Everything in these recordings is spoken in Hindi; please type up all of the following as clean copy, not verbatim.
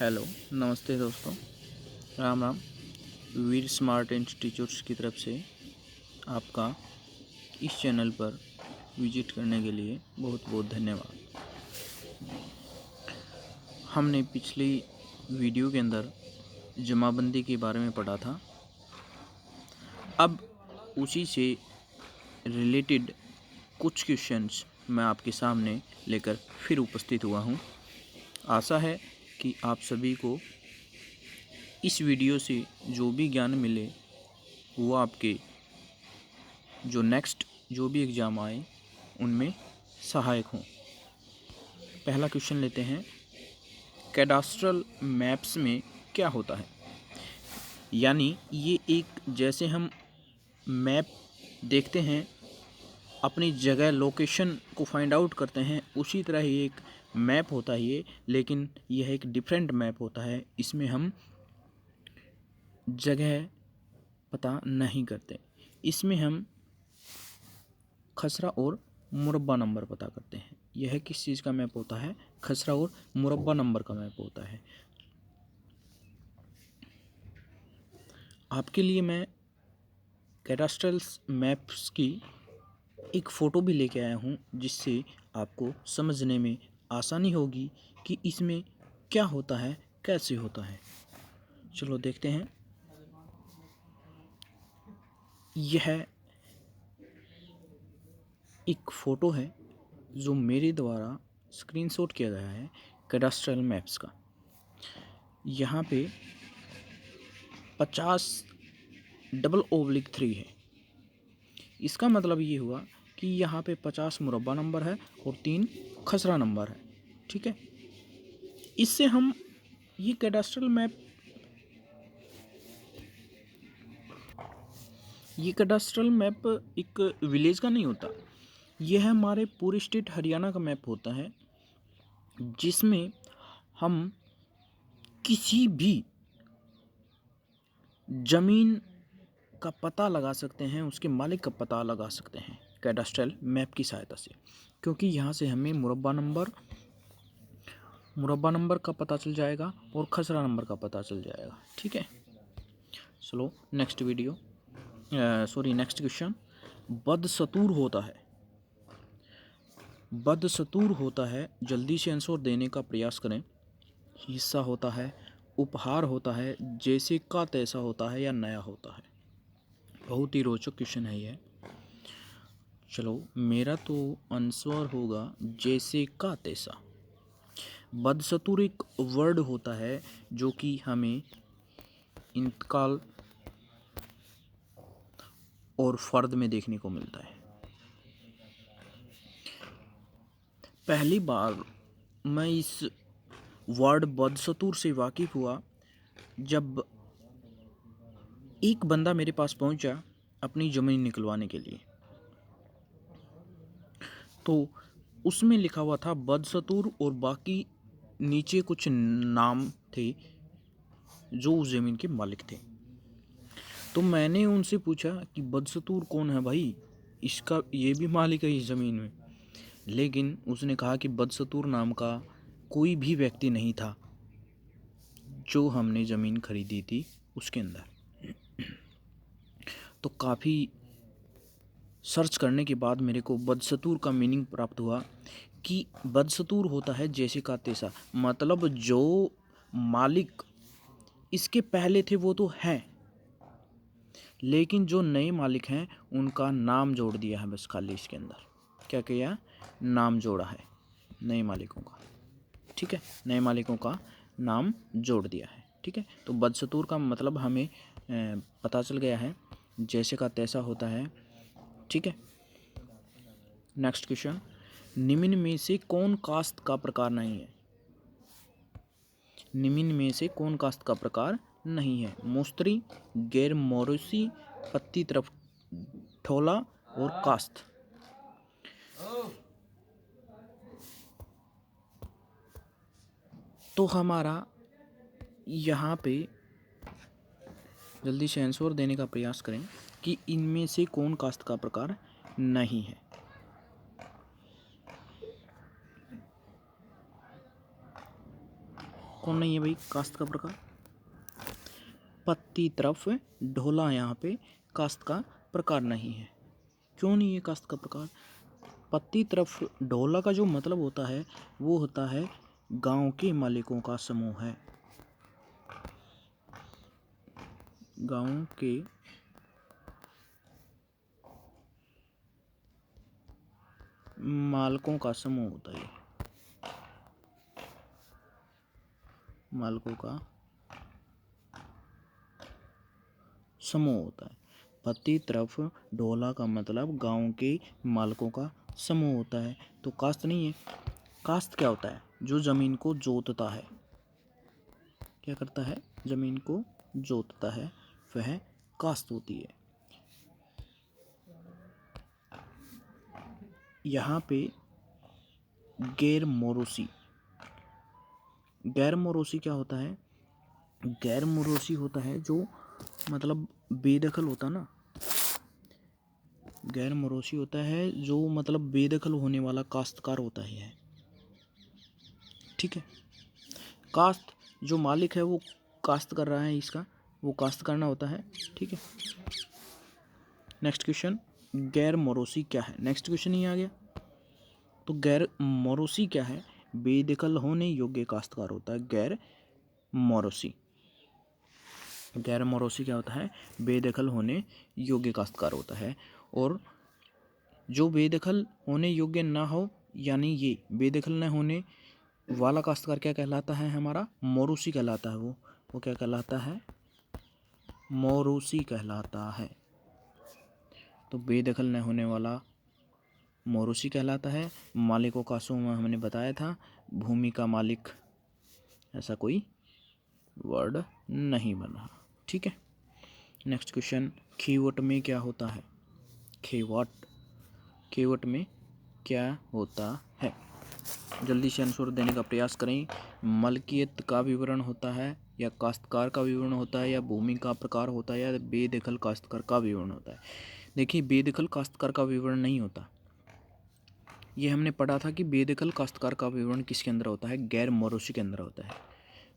हेलो, नमस्ते दोस्तों, राम राम। वीर स्मार्ट एंड टीचर्स की तरफ से आपका इस चैनल पर विजिट करने के लिए बहुत बहुत धन्यवाद। हमने पिछली वीडियो के अंदर जमाबंदी के बारे में पढ़ा था। अब उसी से रिलेटेड कुछ क्वेश्चंस मैं आपके सामने लेकर फिर उपस्थित हुआ हूँ। आशा है कि आप सभी को इस वीडियो से जो भी ज्ञान मिले वो आपके जो नेक्स्ट जो भी एग्ज़ाम आए उनमें सहायक हों। पहला क्वेश्चन लेते हैं, कैडास्ट्रल मैप्स में क्या होता है? यानी ये एक जैसे हम मैप देखते हैं अपनी जगह लोकेशन को फाइंड आउट करते हैं, उसी तरह ही एक मैप होता है ये, लेकिन यह एक डिफरेंट मैप होता है। इसमें हम जगह पता नहीं करते, इसमें हम खसरा और मुरब्बा नंबर पता करते हैं। यह किस चीज़ का मैप होता है? खसरा और मुरब्बा नंबर का मैप होता है। आपके लिए मैं कैडास्ट्रल मैप्स की एक फ़ोटो भी लेके आया हूँ, जिससे आपको समझने में आसानी होगी कि इसमें क्या होता है, कैसे होता है। चलो देखते हैं। यह एक फ़ोटो है जो मेरे द्वारा स्क्रीनशॉट किया गया है कैडास्ट्रल मैप्स का। यहाँ पे 50/3 है। इसका मतलब ये हुआ कि यहाँ पे 50 मुरब्बा नंबर है और 3 खसरा नंबर है। ठीक है, इससे हम ये कैडास्ट्रल मैप एक विलेज का नहीं होता, यह हमारे पूरे स्टेट हरियाणा का मैप होता है, जिसमें हम किसी भी ज़मीन का पता लगा सकते हैं, उसके मालिक का पता लगा सकते हैं कैडास्ट्रल मैप की सहायता से, क्योंकि यहाँ से हमें मुरब्बा नंबर का पता चल जाएगा और खसरा नंबर का पता चल जाएगा। ठीक है, चलो नेक्स्ट क्वेश्चन। बदस्तूर होता है, जल्दी से आंसर देने का प्रयास करें। हिस्सा होता है, उपहार होता है, जैसे का तैसा होता है या नया होता है। बहुत ही रोचक क्वेश्चन है यह। चलो, मेरा तो आंसर होगा जैसे का तैसा। बदस्तूर एक वर्ड होता है जो कि हमें इंतकाल और फ़र्द में देखने को मिलता है। पहली बार मैं इस वर्ड बदस्तूर से वाकिफ़ हुआ जब एक बंदा मेरे पास पहुंचा अपनी ज़मीन निकलवाने के लिए। तो उसमें लिखा हुआ था बदस्तूर और बाकी नीचे कुछ नाम थे जो उस ज़मीन के मालिक थे। तो मैंने उनसे पूछा कि बदस्तूर कौन है भाई, इसका ये भी मालिक है इस ज़मीन में। लेकिन उसने कहा कि बदस्तूर नाम का कोई भी व्यक्ति नहीं था जो हमने ज़मीन खरीदी थी उसके अंदर। तो काफ़ी सर्च करने के बाद मेरे को बदस्तूर का मीनिंग प्राप्त हुआ कि बदस्तूर होता है जैसे का तैसा, मतलब जो मालिक इसके पहले थे वो तो हैं, लेकिन जो नए मालिक हैं उनका नाम जोड़ दिया है बस खाली इसके अंदर। क्या किया? नाम जोड़ा है नए मालिकों का। ठीक है, नए मालिकों का नाम जोड़ दिया है। ठीक है, तो बदस्तूर का मतलब हमें पता चल गया है, जैसे का तैसा होता है। ठीक है, नेक्स्ट क्वेश्चन। निम्न में से कौन कास्त का प्रकार नहीं है? निम्न में से कौन कास्त का प्रकार नहीं है? मुस्तरी, गैर मौरूसी, पत्ती तरफ ठोला और कास्त। तो हमारा यहाँ पे जल्दी से आंसर देने का प्रयास करें कि इनमें से कौन कास्त का प्रकार नहीं है। कौन नहीं है भाई कास्त का प्रकार? पत्ती तरफ ढोला यहाँ पे कास्त का प्रकार नहीं है। क्यों नहीं है कास्त का प्रकार? पत्ती तरफ ढोला का जो मतलब होता है वो होता है गांव के मालिकों का समूह है। गांव के मालकों का समूह होता है, मालकों का समूह होता है। पत्ती तरफ ढोला का मतलब गांव के मालकों का समूह होता है। तो कास्त नहीं है। कास्त क्या होता है? जो जमीन को जोतता है। क्या करता है? जमीन को जोतता है, वह कास्त होती है। यहाँ पे गैर मोरोसी, गैर मोरोसी क्या होता है? गैर मोरोसी होता है जो मतलब बेदखल होता ना, गैर मोरोसी होता है जो मतलब बेदखल होने वाला काश्तकार होता है। ठीक है, कास्त जो मालिक है वो कास्त कर रहा है, इसका वो कास्त करना होता है। ठीक है, नेक्स्ट क्वेश्चन, गैर मोरोसी क्या है? नेक्स्ट क्वेश्चन ही आ गया। तो गैर मोरोसी क्या है? बेदखल होने योग्य काश्तकार होता है गैर मोरोसी। गैर मोरोसी क्या होता है? बेदखल होने योग्य काश्तकार होता है। और जो बेदखल होने योग्य ना हो, यानी ये बेदखल न होने वाला काश्तकार क्या कहलाता है? हमारा मोरूसी कहलाता है। वो क्या कहलाता है? मोरूसी कहलाता है। तो बेदखल न होने वाला मोरूसी कहलाता है। मालिकों का समूह हमने बताया था, भूमि का मालिक ऐसा कोई वर्ड नहीं बना। ठीक है, नेक्स्ट क्वेश्चन, खीवट में क्या होता है? खीवट में क्या होता है? जल्दी से आंसर देने का प्रयास करें। मलकियत का विवरण होता है, या काश्तकार का विवरण होता है, या भूमि का प्रकार होता है, या बेदखल काश्तकार का विवरण होता है? देखिए, बेदखल काश्तकार का विवरण नहीं होता। ये हमने पढ़ा था कि बेदखल काश्तकार का विवरण किसके अंदर होता है? गैर मोरोसी के अंदर होता है।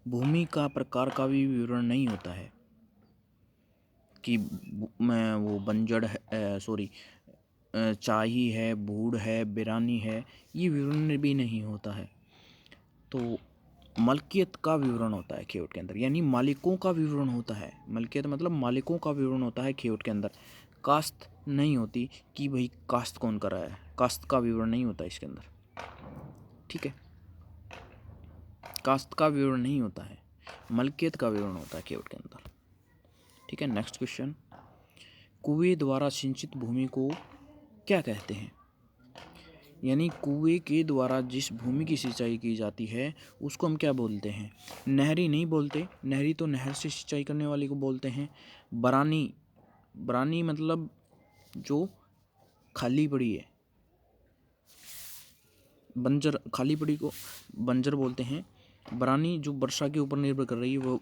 भूमि का प्रकार का भी विवरण नहीं होता है कि वो बंजड़ है, सॉरी चाही है, बूढ़ है, बिरानी है, ये विवरण भी नहीं होता है। तो मलकियत का विवरण होता है खीवट के अंदर, यानी मालिकों का विवरण होता है। मलकियत मतलब मालिकों का विवरण होता है खीवट के अंदर। कास्त नहीं होती कि भाई कास्त कौन कर रहा है, कास्त का विवरण नहीं होता इसके अंदर। ठीक है, कास्त का विवरण नहीं होता है, मलकियत का विवरण होता है खीवट के अंदर। ठीक है, नेक्स्ट क्वेश्चन, कुएं द्वारा सिंचित भूमि को क्या कहते हैं? यानी कुएं के द्वारा जिस भूमि की सिंचाई की जाती है उसको हम क्या बोलते हैं? नहरी नहीं बोलते, नहरी तो नहर से सिंचाई करने वाली को बोलते हैं। बरानी, बरानी मतलब जो खाली पड़ी है, बंजर खाली पड़ी को बंजर बोलते हैं। बरानी जो वर्षा के ऊपर निर्भर कर रही है वो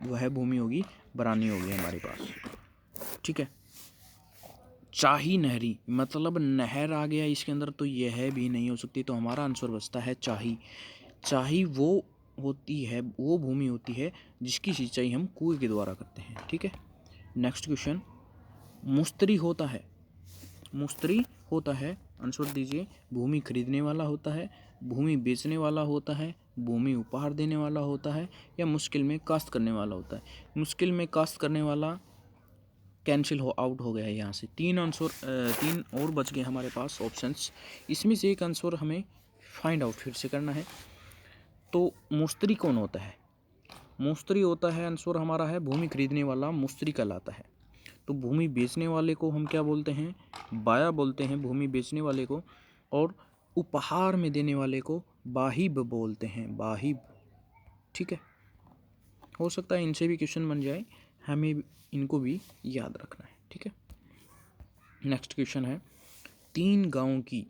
वह भूमि होगी, बरानी होगी हमारे पास। ठीक है, चाही नहरी मतलब नहर आ गया इसके अंदर, तो यह भी नहीं हो सकती, तो हमारा आंसर बचता है चाही। चाही वो होती है, वो भूमि होती है जिसकी सिंचाई हम कुएं के द्वारा करते हैं। ठीक है, नेक्स्ट क्वेश्चन, मुस्तरी होता है? मुस्तरी होता है, आंसर दीजिए। भूमि खरीदने वाला होता है, भूमि बेचने वाला होता है, भूमि उपहार देने वाला होता है, या मुश्किल में काश्त करने वाला होता है? मुश्किल में काश्त करने वाला कैंसिल आउट हो गया है। यहाँ से तीन और बच गए हमारे पास ऑप्शंस। इसमें से एक आंसर हमें फाइंड आउट फिर से करना है। तो मुस्तरी कौन होता है? मुस्तरी होता है, आंसर हमारा है भूमि खरीदने वाला मुस्तरी कहलाता है। तो भूमि बेचने वाले को हम क्या बोलते हैं? बाया बोलते हैं भूमि बेचने वाले को। और उपहार में देने वाले को बाहिब बोलते हैं, बाहिब। ठीक है, हो सकता है इनसे भी क्वेश्चन बन जाए, हमें इनको भी याद रखना है। ठीक है, नेक्स्ट क्वेश्चन है, तीन गांवों की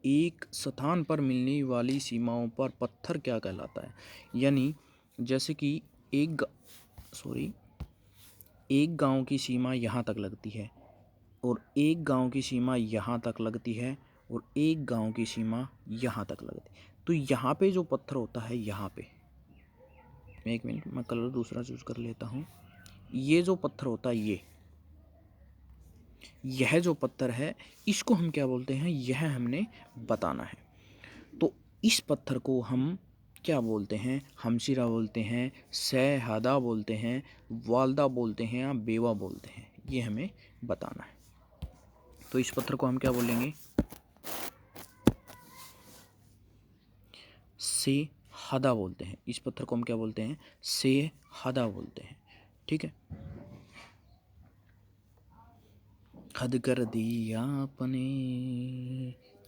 एक स्थान पर मिलने वाली सीमाओं पर पत्थर क्या कहलाता है? यानी जैसे कि एक गांव की सीमा यहाँ तक लगती है, और एक गांव की सीमा यहाँ तक लगती है, और एक गांव की सीमा यहाँ तक लगती है। तो यहाँ पे जो पत्थर होता है, यहाँ पे एक मिनट, मैं कलर दूसरा चूज कर लेता हूँ। ये जो पत्थर होता है, यह जो पत्थर है, इसको हम क्या बोलते हैं, यह हमने बताना है। तो इस पत्थर को हम क्या बोलते हैं, हमशिरा बोलते हैं, शहदा बोलते हैं, वालदा बोलते हैं या बेवा बोलते हैं, ये हमें बताना है। तो इस पत्थर को हम क्या बोलेंगे, शहदा बोलते हैं। इस पत्थर को हम क्या बोलते हैं, शहदा बोलते हैं। ठीक है, हद कर दिया आपने,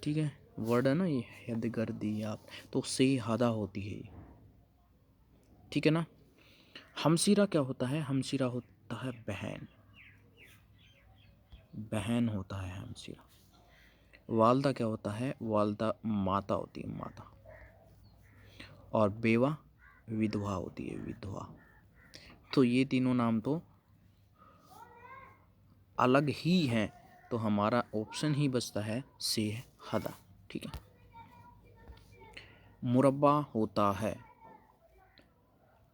ठीक है, वर्ड है ना ये, हद कर दिया आप, तो शहदा होती है ये। ठीक है ना। हमशिरा क्या होता है, हमशिरा होता है बहन, बहन होता है हमशिरा। वालदा क्या होता है, वालदा माता होती है, माता। और बेवा विधवा होती है, विधवा। तो ये तीनों नाम तो अलग ही हैं, तो हमारा ऑप्शन ही बचता है शहदा। ठीक है। मुरब्बा होता है,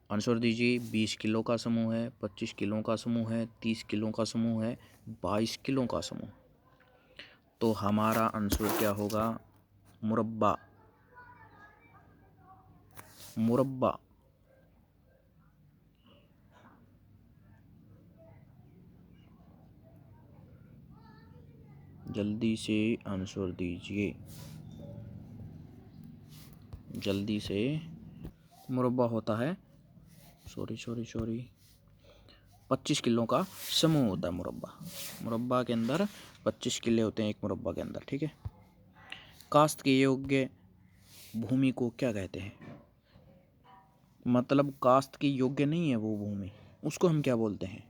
आंसर दीजिए, 20 किलो का समूह है, 25 किलो का समूह है, 30 किलो का समूह है, 22 किलो का समूह। तो हमारा आंसर क्या होगा, मुरब्बा। मुरब्बा जल्दी से आंसर दीजिए, जल्दी से। मुरब्बा होता है, सॉरी 25 किलो का समूह होता है मुरब्बा। मुरब्बा के अंदर 25 किले होते हैं एक मुरब्बा के अंदर। ठीक है। काश्त के योग्य भूमि को क्या कहते हैं, मतलब काश्त के योग्य नहीं है वो भूमि, उसको हम क्या बोलते हैं,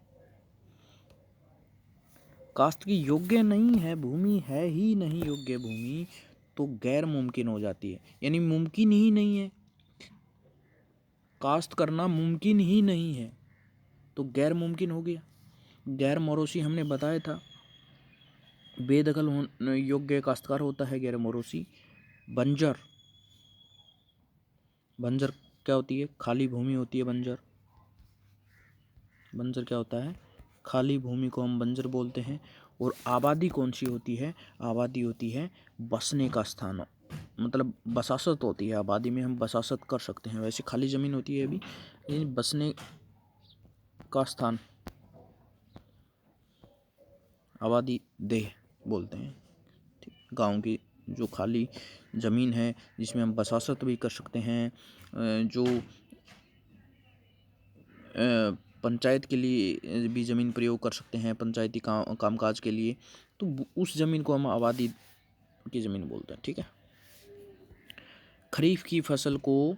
काश्त की योग्य नहीं है भूमि, है ही नहीं योग्य भूमि, तो गैर मुमकिन हो जाती है, यानी मुमकिन ही नहीं है, काश्त करना मुमकिन ही नहीं है, तो गैर मुमकिन हो गया। गैर मोरोसी हमने बताया था, बेदखल योग्य काश्तकार होता है गैर मोरोसी। बंजर, बंजर क्या होती है, खाली भूमि होती है बंजर। बंजर क्या होता है, खाली भूमि को हम बंजर बोलते हैं। और आबादी कौन सी होती है, आबादी होती है बसने का स्थान, मतलब बसासत होती है, आबादी में हम बसासत कर सकते हैं। वैसे खाली ज़मीन होती है अभी, लेकिन बसने का स्थान आबादी देह बोलते हैं। ठीक, गांव की जो खाली ज़मीन है जिसमें हम बसासत भी कर सकते हैं, जो पंचायत के लिए भी ज़मीन प्रयोग कर सकते हैं, पंचायती कामकाज के लिए, तो उस ज़मीन को हम आबादी की ज़मीन बोलते हैं। ठीक है। खरीफ की फसल को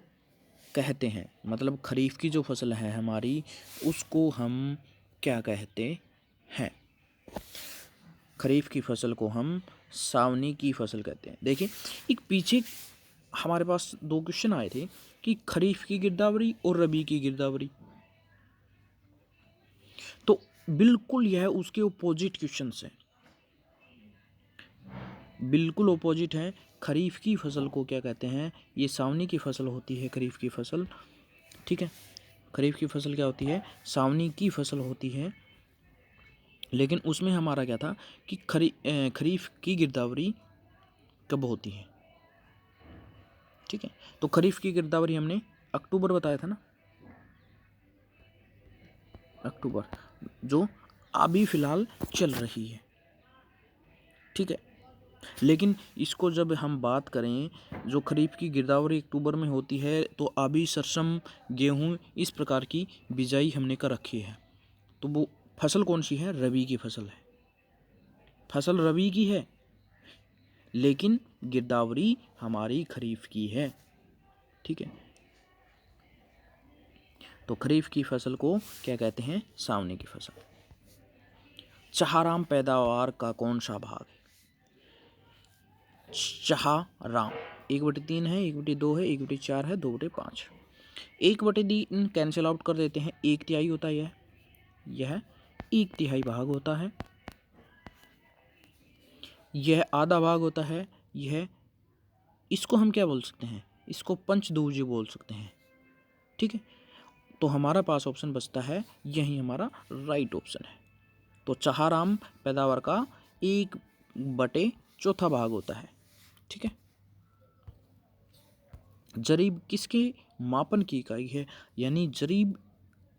कहते हैं, मतलब खरीफ की जो फसल है हमारी, उसको हम क्या कहते हैं, खरीफ की फसल को हम सावनी की फसल कहते हैं। देखिए, एक पीछे हमारे पास 2 क्वेश्चन आए थे कि खरीफ की गिरदावरी और रबी की गिरदावरी, तो बिल्कुल यह उसके अपोजिट क्वेश्चन हैं, बिल्कुल अपोजिट है। खरीफ की फसल को क्या कहते हैं, ये सावनी की फसल होती है खरीफ की फसल। ठीक है, खरीफ की फसल क्या होती है, सावनी की फसल होती है। लेकिन उसमें हमारा क्या था कि खरीफ की गिरदावरी कब होती है। ठीक है, तो खरीफ की गिरदावरी हमने अक्टूबर बताया था ना, अक्टूबर, जो अभी फ़िलहाल चल रही है। ठीक है, लेकिन इसको जब हम बात करें, जो खरीफ की गिरदावरी अक्टूबर में होती है, तो अभी सरसम, गेहूँ, इस प्रकार की बिजाई हमने कर रखी है, तो वो फसल कौन सी है, रबी की फसल है, फसल रबी की है, लेकिन गिरदावरी हमारी खरीफ की है। ठीक है, तो खरीफ की फसल को क्या कहते हैं, सावनी की फसल। चाहराम पैदावार का कौन सा भाग है, चाहराम 1/3 है, 1/2 है, 1/4 है, 2/5। 1/3 कैंसिल आउट कर देते हैं, 1/3 होता है यह 1/3 भाग होता है, यह आधा भाग होता है, यह, इसको हम क्या बोल सकते हैं, इसको पंचभुजी बोल सकते हैं। ठीक है, तो हमारा पास ऑप्शन बचता है, यही हमारा राइट ऑप्शन है। तो 4 आम पैदावार का 1/4 भाग होता है। ठीक है। जरीब किसके मापन की इकाई है? यानी जरीब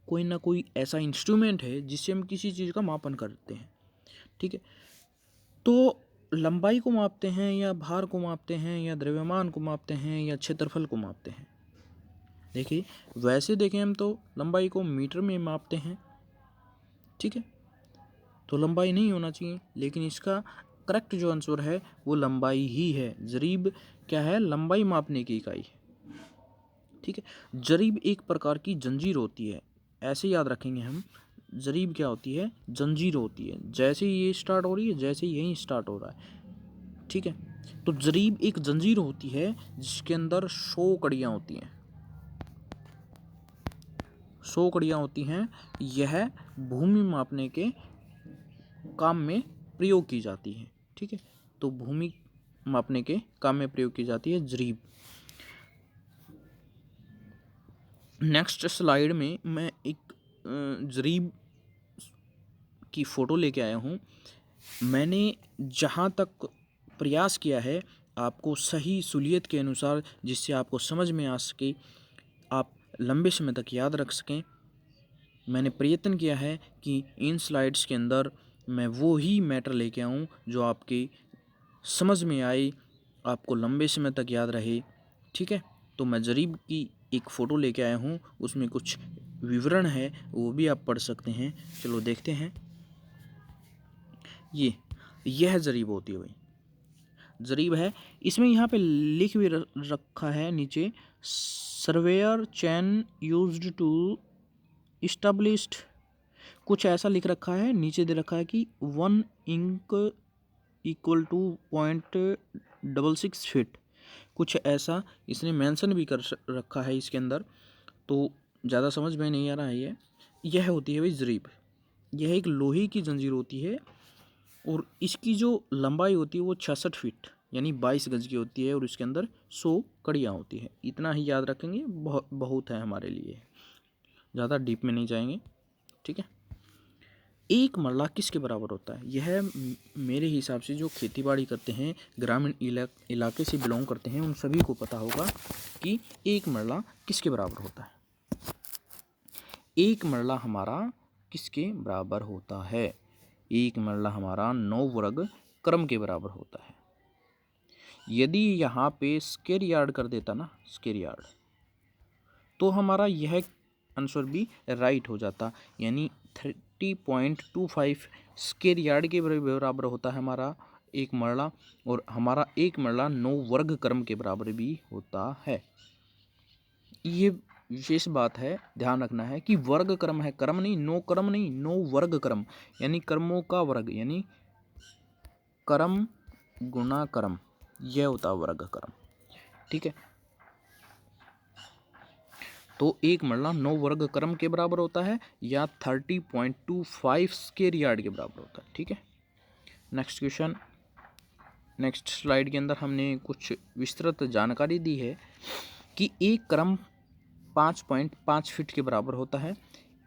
कोई ना कोई ऐसा इंस्ट्रूमेंट है जिससे हम किसी चीज़ का मापन करते हैं। ठीक है। तो लंबाई को मापते हैं या भार को मापते हैं या द्रव्यमान को मापते हैं या क्षेत्रफल को मापते हैं? देखिए, वैसे देखें हम तो लंबाई को मीटर में मापते हैं। ठीक है। तो लंबाई नहीं होना चाहिए, लेकिन इसका करेक्ट जो आंसर है वो लंबाई ही है। जरीब क्या है? लंबाई मापने की इकाई है। ठीक है। जरीब एक प्रकार की जंजीर होती है, ऐसे याद रखेंगे हम। जरीब क्या होती है? जंजीर होती है। जैसे ये स्टार्ट हो रही है, जैसे यहीं स्टार्ट हो रहा है। ठीक है। तो जरीब एक जंजीर होती है जिसके अंदर 100 कड़ियाँ होती हैं। 100 कड़ियाँ होती हैं। यह भूमि मापने के काम में प्रयोग की जाती है। ठीक है। तो भूमि मापने के काम में प्रयोग की जाती है जरीब। नेक्स्ट स्लाइड में मैं एक जरीब की फ़ोटो लेके आया हूँ। मैंने जहाँ तक प्रयास किया है आपको सही सुलियत के अनुसार, जिससे आपको समझ में आ सके, आप लंबे समय तक याद रख सकें, मैंने प्रयत्न किया है कि इन स्लाइड्स के अंदर मैं वो ही मैटर लेके आऊँ जो आपके समझ में आए, आपको लंबे समय तक याद रहे। ठीक है। तो मैं जरीब की एक फ़ोटो लेके आया हूँ, उसमें कुछ विवरण है, वो भी आप पढ़ सकते हैं। चलो देखते हैं। यह जरीब होती है भाई, जरीब है। इसमें यहाँ पे लिख भी रखा है नीचे, surveyor chain used to established, कुछ ऐसा लिख रखा है। नीचे दे रखा है कि 1 इंक इक्वल टू 0.66 फीट, कुछ ऐसा इसने मेंशन भी कर रखा है इसके अंदर। तो ज़्यादा समझ में नहीं आ रहा है। यह होती है भाई जरीब। यह एक लोहे की जंजीर होती है और इसकी जो लंबाई होती है वो 66 फीट यानी 22 गज की होती है और इसके अंदर 100 कड़ियाँ होती है। इतना ही याद रखेंगे, बहुत है हमारे लिए, ज़्यादा डीप में नहीं जाएंगे। ठीक है। एक मरला किसके बराबर होता है? यह मेरे हिसाब से जो खेतीबाड़ी करते हैं, ग्रामीण इलाके से बिलोंग करते हैं, उन सभी को पता होगा कि एक मरला किसके बराबर होता है। एक मरला हमारा किसके बराबर होता है? एक मरला हमारा 9 वर्ग क्रम के बराबर होता है। यदि यहाँ पे स्क्वायर यार्ड कर देता ना, स्क्वायर यार्ड, तो हमारा यह आंसर भी राइट हो जाता। यानी 30.25 स्क्वायर यार्ड के बराबर होता है हमारा एक मरला, और हमारा एक मरला 9 वर्ग क्रम के बराबर भी होता है। ये विशेष बात है, ध्यान रखना है कि वर्ग क्रम है, क्रम नहीं, 9 क्रम नहीं, 9 वर्ग क्रम, यानी क्रमों का वर्ग, यानी क्रम गुना क्रम, यह होता है वर्ग क्रम। ठीक है। तो एक मरला 9 वर्ग क्रम के बराबर होता है या 30.25 स्क्वायर यार्ड के बराबर होता है। ठीक है। नेक्स्ट क्वेश्चन, नेक्स्ट स्लाइड के अंदर हमने कुछ विस्तृत जानकारी दी है कि एक क्रम 5.5 फीट के बराबर होता है।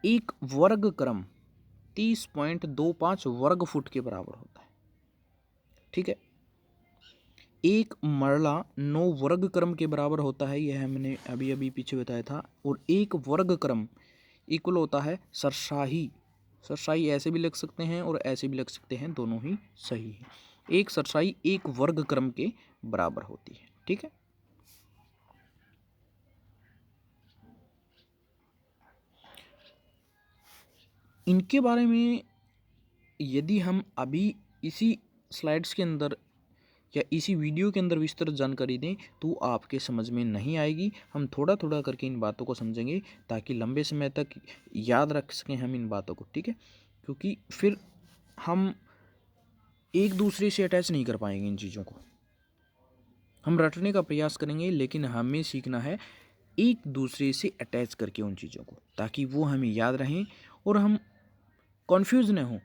एक वर्ग क्रम 30.25 वर्ग फुट के बराबर होता है। ठीक है। एक मरला 9 वर्ग क्रम के बराबर होता है, यह हमने अभी अभी पीछे बताया था। और एक वर्ग क्रम इक्वल होता है सरसाही। सरसाई ऐसे भी लिख सकते हैं और ऐसे भी लिख सकते हैं, दोनों ही सही है। एक सरसाई एक वर्ग क्रम के बराबर होती है। ठीक है। इनके बारे में यदि हम अभी इसी स्लाइड्स के अंदर या इसी वीडियो के अंदर विस्तृत जानकारी दें तो आपके समझ में नहीं आएगी। हम थोड़ा थोड़ा करके इन बातों को समझेंगे ताकि लंबे समय तक याद रख सकें हम इन बातों को। ठीक है। क्योंकि फिर हम एक दूसरे से अटैच नहीं कर पाएंगे इन चीज़ों को। हम रटने का प्रयास करेंगे, लेकिन हमें सीखना है एक दूसरे से अटैच करके उन चीज़ों को, ताकि वो हमें याद रहें और हम कन्फ्यूज़ न हों।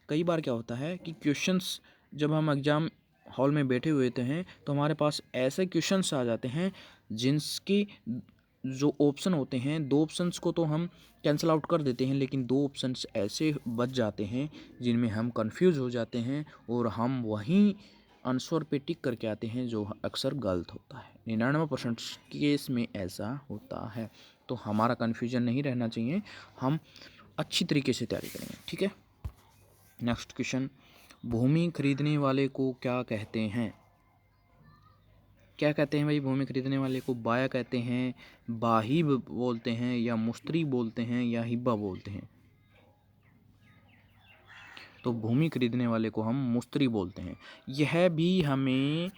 कई बार क्या होता है कि क्वेश्चंस जब हम एग्ज़ाम हॉल में बैठे हुए होते हैं तो हमारे पास ऐसे क्वेश्चंस आ जाते हैं जिनके जो ऑप्शन होते हैं, दो ऑप्शंस को तो हम कैंसिल आउट कर देते हैं, लेकिन दो ऑप्शंस ऐसे बच जाते हैं जिनमें हम कंफ्यूज हो जाते हैं और हम वहीं आंसर पे टिक करके आते हैं जो अक्सर गलत होता है। 99% केस में ऐसा होता है। तो हमारा कन्फ्यूजन नहीं रहना चाहिए, हम अच्छी तरीके से तैयारी करेंगे। ठीक है। नेक्स्ट क्वेश्चन, भूमि खरीदने वाले को क्या कहते हैं? क्या कहते हैं भाई? भूमि खरीदने वाले को बाया कहते हैं, बाहिब बोलते हैं, या मुश्तरी बोलते हैं, या हिब्बा बोलते हैं? तो भूमि खरीदने वाले को हम मुश्तरी बोलते हैं। यह भी हमें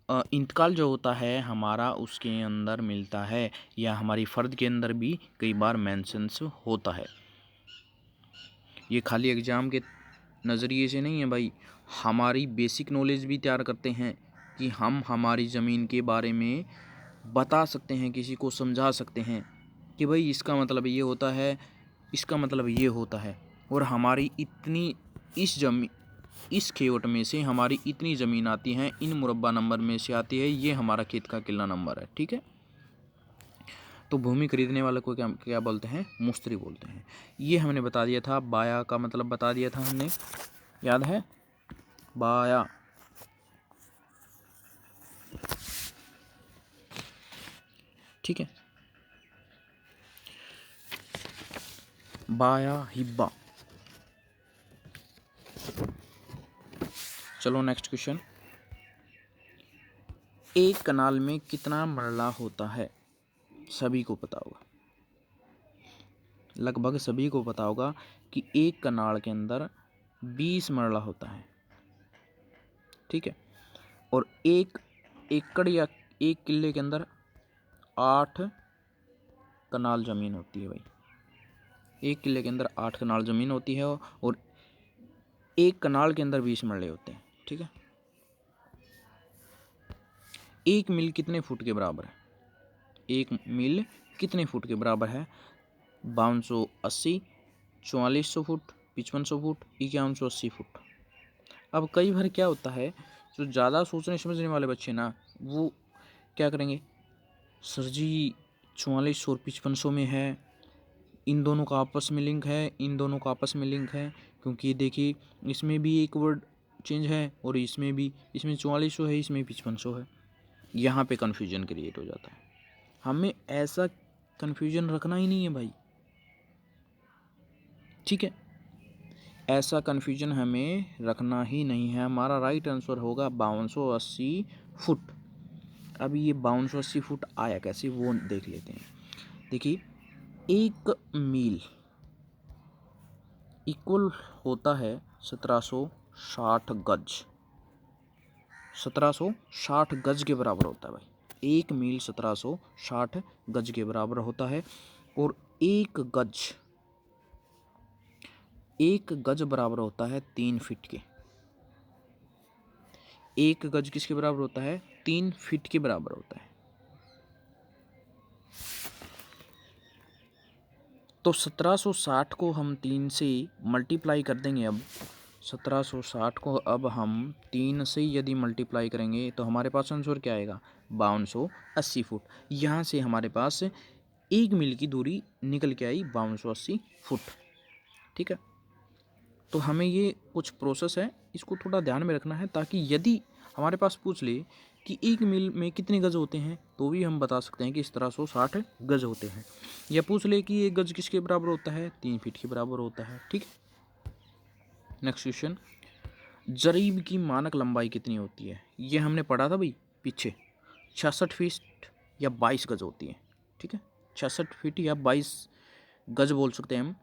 इंतकाल जो होता है हमारा उसके अंदर मिलता है, या हमारी फ़र्द के अंदर भी कई बार मेंशंस होता है। ये खाली एग्ज़ाम के नज़रिए से नहीं है भाई, हमारी बेसिक नॉलेज भी तैयार करते हैं कि हम हमारी ज़मीन के बारे में बता सकते हैं, किसी को समझा सकते हैं कि भाई इसका मतलब ये होता है, इसका मतलब ये होता है, और हमारी इतनी इस खेवट में से हमारी इतनी ज़मीन आती है, इन मुरब्बा नंबर में से आती है, ये हमारा खेत का किला नंबर है। ठीक है। तो भूमि खरीदने वाले को क्या क्या बोलते हैं? मुश्तरी बोलते हैं। ये हमने बता दिया था। बाया का मतलब बता दिया था हमने, याद है? बाया, ठीक है। बाया, हिब्बा। चलो नेक्स्ट क्वेश्चन, एक कनाल में कितना मरला होता है? सभी को पता होगा, लगभग सभी को पता होगा कि एक कनाल के अंदर 20 मरला होता है। ठीक है। और एक एकड़ या एक किले के अंदर 8 कनाल ज़मीन होती है भाई। एक किले के अंदर 8 कनाल ज़मीन होती है, और एक कनाल के अंदर 20 मरले होते हैं। ठीक है। एक मील कितने फुट के बराबर है? एक मील कितने फुट के बराबर है? 5280, 4400 फुट, 5500 फुट, 5180 फुट। अब कई बार क्या होता है, जो ज़्यादा सोचने समझने वाले बच्चे ना, वो क्या करेंगे, सर जी 4400 और 5500 में है, इन दोनों का आपस में लिंक है, इन दोनों का आपस में लिंक है, क्योंकि देखिए इसमें भी एक वर्ड चेंज है और इसमें भी, इसमें 4400 है, इसमें 5500 है। यहाँ पे कन्फ्यूजन क्रिएट हो जाता है। हमें ऐसा कन्फ्यूजन रखना ही नहीं है भाई। ठीक है। ऐसा कन्फ्यूजन हमें रखना ही नहीं है। हमारा राइट आंसर होगा 5280 फुट। अभी ये 5280 फुट आया कैसे, वो देख लेते हैं। देखिए, एक मील इक्वल होता है 1760 गज। 1760 गज के बराबर होता है भाई। एक मील 1760 गज के बराबर होता है। और एक गज बराबर होता है 3 फीट के। एक गज किसके बराबर होता है? 3 फीट के बराबर होता है। तो 1760 को हम 3 से मल्टीप्लाई कर देंगे। अब 1760 को अब हम 3 से यदि मल्टीप्लाई करेंगे तो हमारे पास आंसर क्या आएगा? 5280 फुट। यहाँ से हमारे पास एक मील की दूरी निकल के आई 5280 फुट। ठीक है। तो हमें ये कुछ प्रोसेस है, इसको थोड़ा ध्यान में रखना है, ताकि यदि हमारे पास पूछ ले कि एक मील में कितने गज होते हैं, तो भी हम बता सकते हैं कि 1760 गज होते हैं। या पूछ ले कि एक गज किसके बराबर होता है? 3 फीट के बराबर होता है। ठीक है। नेक्स्ट क्वेश्चन, जरीब की मानक लंबाई कितनी होती है? ये हमने पढ़ा था भाई पीछे, 66 फीट या 22 गज होती है। ठीक है। 66 फीट या 22 गज बोल सकते हैं हम।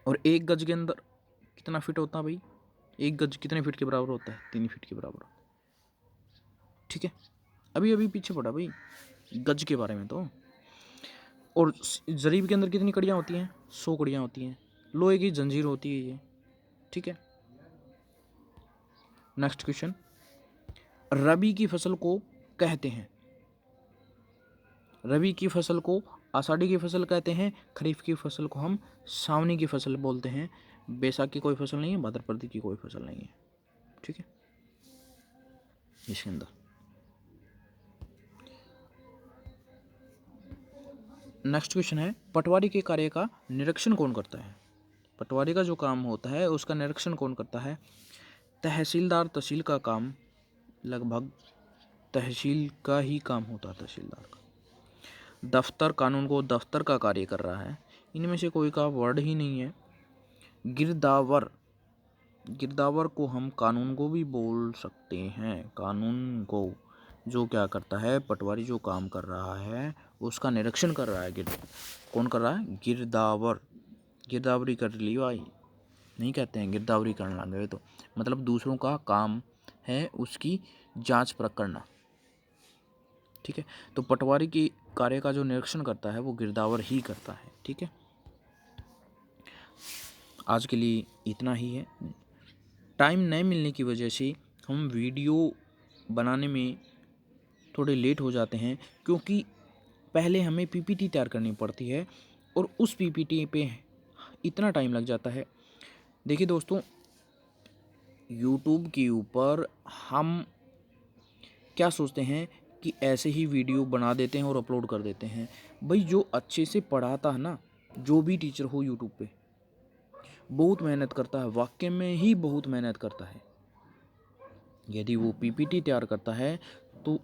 और एक गज के अंदर कितना फिट होता है भाई? एक गज कितने फीट के बराबर होता है? 3 फीट के बराबर। ठीक है। अभी अभी पीछे पड़ा भाई गज के बारे में तो। और जरीब के अंदर कितनी कड़ियाँ होती हैं? 100 कड़ियाँ होती हैं। लोहे की जंजीर होती है ये। ठीक है। नेक्स्ट क्वेश्चन, रबी की फसल को कहते हैं, रबी की फसल को आषाढ़ी की फसल कहते हैं, खरीफ की फसल को हम सावनी की फसल बोलते हैं। बैसाख की कोई फसल नहीं है, भाद्रपद की कोई फसल नहीं है। ठीक है। इसके अंदर नेक्स्ट क्वेश्चन है, पटवारी के कार्य का निरीक्षण कौन करता है? पटवारी का जो काम होता है उसका निरीक्षण कौन करता है? तहसीलदार। तहसील का काम लगभग तहसील का ही काम होता है, तहसीलदार का। दफ्तर, कानून को दफ्तर का कार्य कर रहा है। इनमें से कोई का वर्ड ही नहीं है। गिरदावर, गिरदावर को हम कानून को भी बोल सकते हैं। कानून को जो क्या करता है, पटवारी जो काम कर रहा है उसका निरीक्षण कर रहा है। कौन कर रहा है? गिरदावर। गिरदावरी कर ली भाई, नहीं कहते हैं गिरदावरी करना गए तो, मतलब दूसरों का काम है उसकी जांच परख करना। ठीक है, तो पटवारी की कार्य का जो निरीक्षण करता है वो गिरदावर ही करता है। ठीक है, आज के लिए इतना ही है। टाइम नहीं मिलने की वजह से हम वीडियो बनाने में थोड़े लेट हो जाते हैं, क्योंकि पहले हमें पीपीटी तैयार करनी पड़ती है और उस पीपीटी पे इतना टाइम लग जाता है। देखिए दोस्तों, यूट्यूब के ऊपर हम क्या सोचते हैं कि ऐसे ही वीडियो बना देते हैं और अपलोड कर देते हैं। भाई जो अच्छे से पढ़ाता है ना, जो भी टीचर हो यूट्यूब पे, बहुत मेहनत करता है, वाकई में ही बहुत मेहनत करता है। यदि वो पीपीटी तैयार करता है तो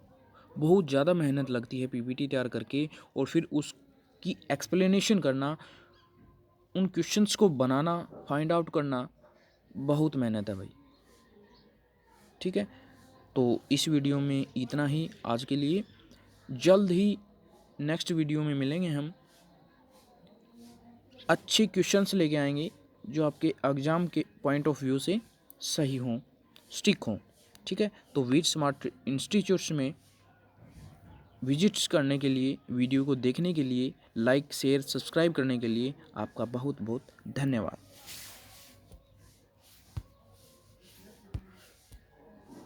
बहुत ज़्यादा मेहनत लगती है पीपीटी तैयार करके, और फिर उसकी एक्सप्लेनेशन करना, उन क्वेश्चंस को बनाना, फाइंड आउट करना, बहुत मेहनत है भाई। ठीक है, तो इस वीडियो में इतना ही आज के लिए। जल्द ही नेक्स्ट वीडियो में मिलेंगे हम। अच्छे क्वेश्चंस लेके आएंगे जो आपके एग्ज़ाम के पॉइंट ऑफ व्यू से सही हों, स्टिक हों। ठीक है, तो वीर स्मार्ट इंस्टीट्यूट्स में विजिट्स करने के लिए, वीडियो को देखने के लिए, लाइक शेयर सब्सक्राइब करने के लिए आपका बहुत बहुत धन्यवाद।